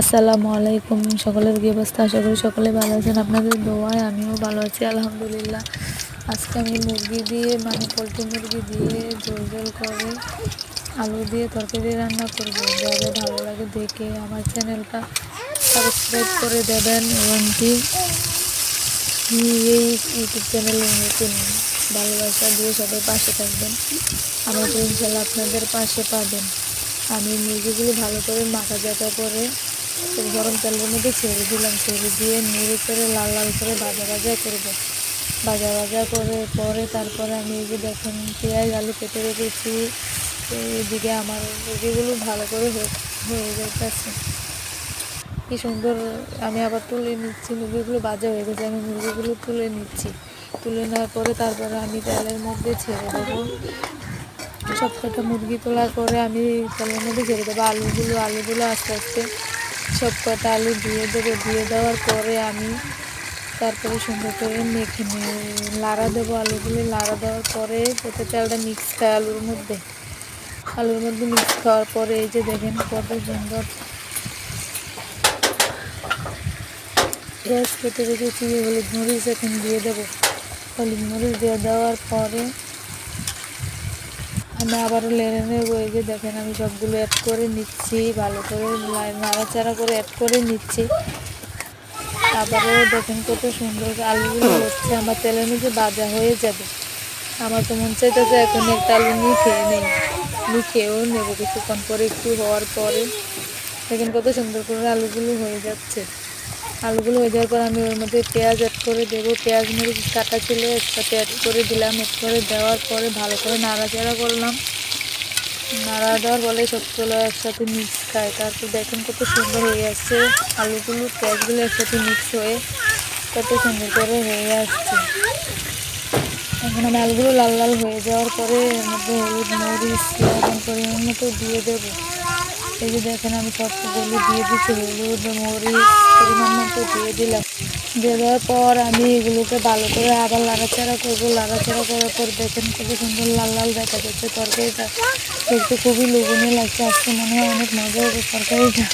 আসসালামু আলাইকুম। সকলের কি অবস্থা? আশা করি সকলে ভালো আছেন। আপনাদের দোয়ায় আমিও ভালো আছি আলহামদুলিল্লাহ। আজকে আমি মুরগি দিয়ে পোলট্রি মুরগি দিয়ে ঝোল করে আলু দিয়ে তরকারি রান্না করব। যাদের ভালো লাগে দেখে আমার চ্যানেলটা সাবস্ক্রাইব করে দেবেন এবং কি এই ইউটিউব চ্যানেলের নতুন ভালোবাসা দিয়ে সবাই পাশে থাকবেন। আমাকে ইনশাল্লাহ আপনাদের পাশে পাবেন। আমি মুরগিগুলো ভালো করে মাখা জাতা করে গরম তেলের মধ্যে ছেড়ে দিলাম। ছেড়ে দিয়ে নেড়ে করে লাল লাল করে ভাজা ভাজা করবো। ভাজা ভাজা করে পরে তারপরে আমি এই যে দেখেন পেঁয়াজ আলু কেটে রেখেছি। এদিকে আমার মুরগিগুলো ভালো করে হয়ে যাইতেছে কি সুন্দর। আমি আবার তুলে নিচ্ছি, মুরগিগুলো ভাজা হয়ে গেছে। আমি মুরগিগুলো তুলে নিচ্ছি। তুলে নেওয়ার পরে তারপরে আমি তেলের মধ্যে ছেড়ে দেবো। সব কটা মুরগি তোলার পরে আমি তেলের মধ্যে ছেড়ে দেবো আলুগুলো আস্তে আস্তে সব কটা আলু দিয়ে দেবো। দিয়ে দেওয়ার পরে আমি তারপরে সুন্দর করে মেখে লাড়া দেবো। আলুগুলো লাড়া দেওয়ার পরে যাতে তেলটা মিক্স খায় আলুর মধ্যে মিক্স খাওয়ার পরে এই যে দেখেন কত সুন্দর পেঁয়াজ কেটে রেখেছি। হলুদ মরিচ এখন দিয়ে দেবো। হলুদ মরিচ দিয়ে দেওয়ার পরে আমি আবারও লেড়ে নেবো। এই যে দেখেন আমি সবগুলো অ্যাড করে নিচ্ছি, ভালো করে নাড়াচাড়া করে অ্যাড করে নিচ্ছি। আবারও দেখেন কত সুন্দর আলুগুলো হচ্ছে, আমার তেলের মধ্যে ভাজা হয়ে যাবে। আমার তো মন চাইতেছে এখন একটা আলু নিয়ে খেয়েও নেবো কিছুক্ষণ পরে। একটু হওয়ার পরে দেখেন কত সুন্দর করে আলুগুলো হয়ে যাচ্ছে। আলুগুলো হয়ে যাওয়ার পর আমি ওর মধ্যে পেঁয়াজ অ্যাড করে দেবো। পেঁয়াজ মরিচ কাটা ছিল একসাথে অ্যাড করে দিলাম। অ্যাড করে দেওয়ার পরে ভালো করে নাড়াচাড়া করলাম। নাড়া দেওয়ার ফলে সবগুলো একসাথে মিক্স খায়। তারপর দেখেন কত সুন্দর হয়ে আসছে আলুগুলো পেঁয়াজগুলো একসাথে মিক্স হয়ে কত সুন্দর করে হয়ে আসছে। এখন আমি আলুগুলো লাল লাল হয়ে যাওয়ার পরে এর মধ্যে হলুদ মরিচ লবণ পরিমাণ মতো দিয়ে দেবো। এই যে দেখেন আমি সবগুলো দিয়ে দিচ্ছি। হলুদ মরিচ পরিমাণ মতো দিয়ে দিলাম। দিয়ে দেওয়ার পর আমি এগুলোকে ভালো করে আবার লাড়াচাড়া করবো। লাড়াচাড়া করার পর দেখেন কত সুন্দর লাল লাল দেখা যাচ্ছে তরকারিটা। দেখতে খুবই লোভনীয় লাগছে। আজকে মনে হয় অনেক মজা হবে তরকারিটা।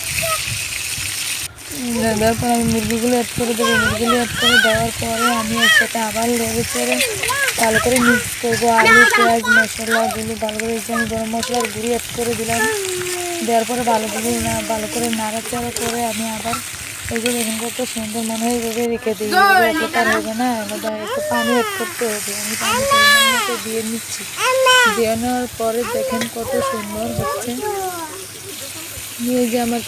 দেওয়ার পর আমি মুরগিগুলো অ্যাড করে দেবো। মুরগিগুলো অ্যাড করে দেওয়ার পরে আমি একসাথে আবার লেড়ে চেড়ে ভালো করে মিক্স করবো। আলু পেঁয়াজ মশলাগুলো ভালো করে আমি গরম মশলার গুঁড়ি অ্যাড করে দিলাম। দেওয়ার পরে ভালো করে নাড়াচাড়া করে আমি আবার এই যে দেখেন কত সুন্দর মনে হয় এইভাবে রেখে দিই। তার হবে না, একটু পানি অ্যাড করতে হবে। আমি পানি পরিমাণ মতো দিয়ে নিচ্ছি। দিয়ে নেওয়ার পরে দেখেন কত সুন্দর হচ্ছে। নিয়ে যে আমার